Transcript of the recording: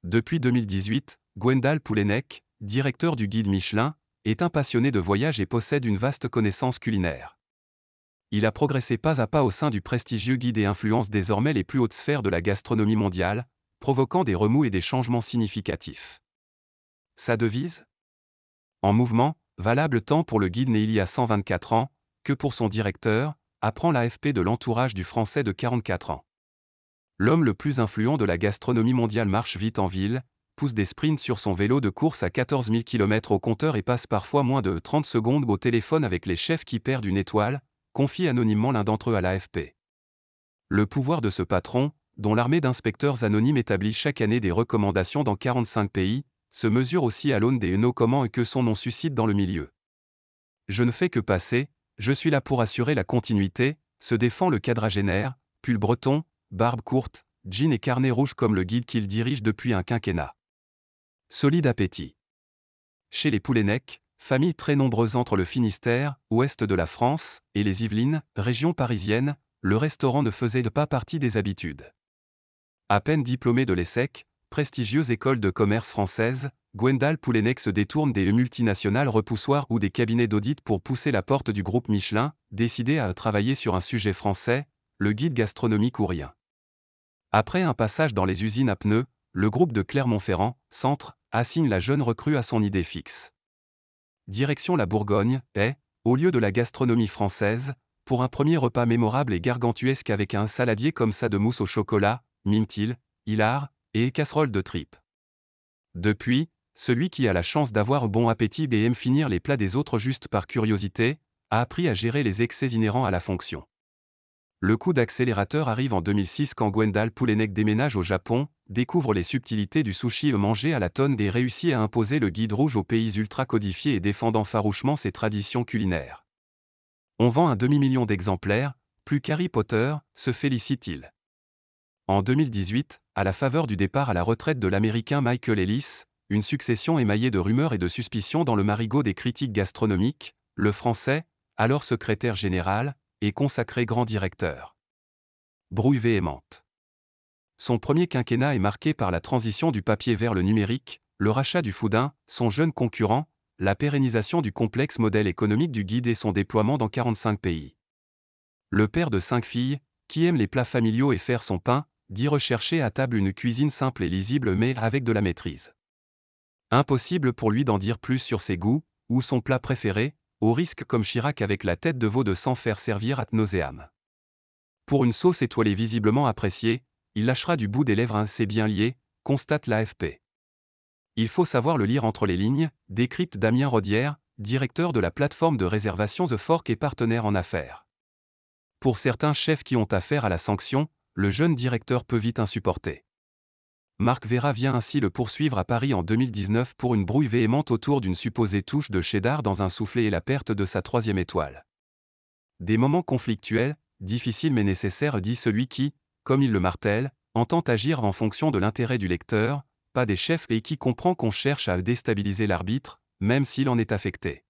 Depuis 2018, Gwendal Poulenec, directeur du guide Michelin, est un passionné de voyage et possède une vaste connaissance culinaire. Il a progressé pas à pas au sein du prestigieux guide et influence désormais les plus hautes sphères de la gastronomie mondiale, provoquant des remous et des changements significatifs. Sa devise ? En mouvement, valable tant pour le guide né il y a 124 ans, que pour son directeur, apprend l'AFP de l'entourage du Français de 44 ans. L'homme le plus influent de la gastronomie mondiale marche vite en ville, pousse des sprints sur son vélo de course à 14 000 km au compteur et passe parfois moins de 30 secondes au téléphone avec les chefs qui perdent une étoile, confie anonymement l'un d'entre eux à l'AFP. Le pouvoir de ce patron, dont l'armée d'inspecteurs anonymes établit chaque année des recommandations dans 45 pays, se mesure aussi à l'aune des no comment et que son nom suscite dans le milieu. Je ne fais que passer, je suis là pour assurer la continuité, se défend le quadragénaire, pull breton, barbe courte, jean et carnet rouge comme le guide qu'il dirige depuis un quinquennat. Solide appétit. Chez les Poulenec, famille très nombreuse entre le Finistère, ouest de la France, et les Yvelines, région parisienne, le restaurant ne faisait pas partie des habitudes. À peine diplômé de l'ESSEC, prestigieuse école de commerce française, Gwendal Poulenec se détourne des multinationales repoussoirs ou des cabinets d'audit pour pousser la porte du groupe Michelin, décidé à travailler sur un sujet français, le guide gastronomique ou rien. Après un passage dans les usines à pneus, le groupe de Clermont-Ferrand, Centre, assigne la jeune recrue à son idée fixe. Direction la Bourgogne, au lieu de la gastronomie française, pour un premier repas mémorable et gargantuesque avec un saladier comme ça de mousse au chocolat, mime-t-il, hilar, et casserole de tripes. Depuis, celui qui a la chance d'avoir bon appétit et aime finir les plats des autres juste par curiosité, a appris à gérer les excès inhérents à la fonction. Le coup d'accélérateur arrive en 2006 quand Gwendal Poulenec déménage au Japon, découvre les subtilités du sushi mangé à la tonne et réussit à imposer le guide rouge aux pays ultra-codifiés et défendant farouchement ses traditions culinaires. On vend un demi-million d'exemplaires, plus qu'Harry Potter, se félicite-t-il. En 2018, à la faveur du départ à la retraite de l'Américain Michael Ellis, une succession émaillée de rumeurs et de suspicions dans le marigot des critiques gastronomiques, le Français, alors secrétaire général, est consacré grand directeur. Brouille véhémente. Son premier quinquennat est marqué par la transition du papier vers le numérique, le rachat du Foodin, son jeune concurrent, la pérennisation du complexe modèle économique du guide et son déploiement dans 45 pays. Le père de 5 filles, qui aime les plats familiaux et faire son pain, dit rechercher à table une cuisine simple et lisible mais avec de la maîtrise. Impossible pour lui d'en dire plus sur ses goûts, ou son plat préféré, au risque comme Chirac avec la tête de veau de s'en faire servir ad nauseam. Pour une sauce étoilée visiblement appréciée, il lâchera du bout des lèvres un c'est bien lié, constate l'AFP. Il faut savoir le lire entre les lignes, décrypte Damien Rodière, directeur de la plateforme de réservation The Fork et partenaire en affaires. Pour certains chefs qui ont affaire à la sanction, le jeune directeur peut vite insupporter. Marc Vera vient ainsi le poursuivre à Paris en 2019 pour une brouille véhémente autour d'une supposée touche de cheddar dans un soufflé et la perte de sa 3e étoile. Des moments conflictuels, difficiles mais nécessaires, dit celui qui, comme il le martèle, entend agir en fonction de l'intérêt du lecteur, pas des chefs et qui comprend qu'on cherche à déstabiliser l'arbitre, même s'il en est affecté.